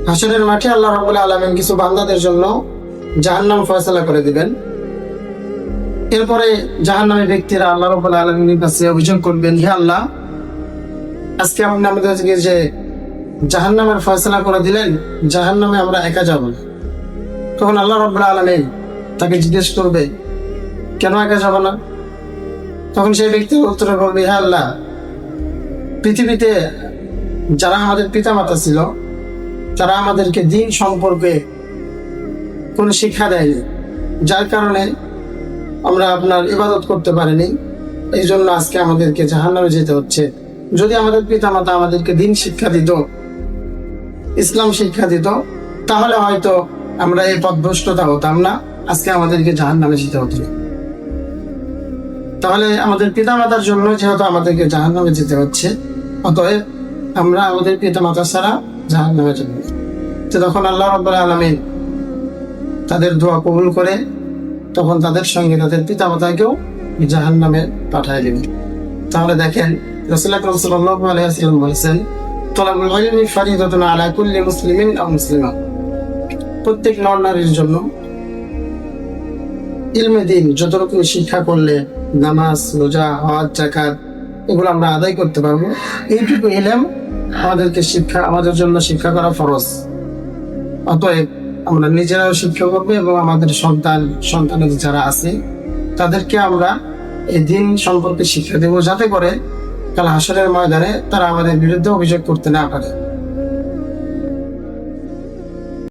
হাসরের মাঠে আল্লাহ রাব্বুল আলামিন কিছু বান্দাদের জন্য জাহান্নাম ফয়সালা করে দিবেন। এরপরে জাহান্নামী ব্যক্তিরা আল্লাহ রাব্বুল আলামিনের কাছে অভিযোগ করবেন, হে আল্লাহ, আজকে আপনি আমাদেরকে যে জাহান্নামের ফয়সালা করে দিলেন, জাহান্নামে আমরা একা যাব না। তখন আল্লাহ রাব্বুল আলামিন তাকে জিজ্ঞেস করবে, কেন একা যাব না? তখন সেই ব্যক্তি উত্তরে বলবে, হে আল্লাহ, পৃথিবীতে যারা আমাদের পিতামাতা ছিল তারা আমাদেরকে দ্বীন সম্পর্কে কোনো শিক্ষা দেয়নি, যার কারণে আমরা আপনার ইবাদত করতে পারিনি। এই জন্য আজকে আমাদেরকে জাহান্নামে যেতে হচ্ছে। যদি আমাদের পিতামাতা আমাদেরকে দ্বীন শিক্ষা দিত, ইসলাম শিক্ষা দিত, তাহলে হয়তো আমরা এই পথভ্রষ্টতা হতাম না, আজকে আমাদেরকে জাহান্নামে যেতে হতো না। তাহলে আমাদের পিতামাতার জন্য যেহেতু আমাদেরকে জাহান্নামে যেতে হচ্ছে, অতএব আমরা আমাদের পিতামাতা ছাড়া জাহান্নামে যাব না। তো তখন আল্লাহ রাব্বুল আলামিন তাদের দোয়া কবুল করে তখন তাদের সঙ্গে তাদের পিতামাতাকেও জাহান্নামে পাঠিয়ে দিবেন। তাহলে দেখেন, রাসূলুল্লাহ সাল্লাল্লাহু আলাইহি ওয়াসাল্লাম বলেছেন, তালাবুল ইলমি ফরিদাতুন আলা কুল্লি মুসলিমিন আও মুসলিমা। প্রত্যেক নর নারীর জন্য ইলমে দ্বীন যতটুকু শিক্ষা করলে নামাজ, রোজা, হজ, যাকাত এগুলো আমরা আদায় করতে পারবো, এইটুকু ইলম আমাদের জন্য শিক্ষা করা ফরজ। অতএব আমরা নিজেরাও শিক্ষা করবো এবং আমাদের সন্তানের যারা আছে তাদেরকে আমরা এই দ্বীন সম্পর্কে শিক্ষা দেবো, যাতে করে কাল হাসরের ময়দানে তারা আমাদের বিরুদ্ধে অভিযোগ করতে না পারে।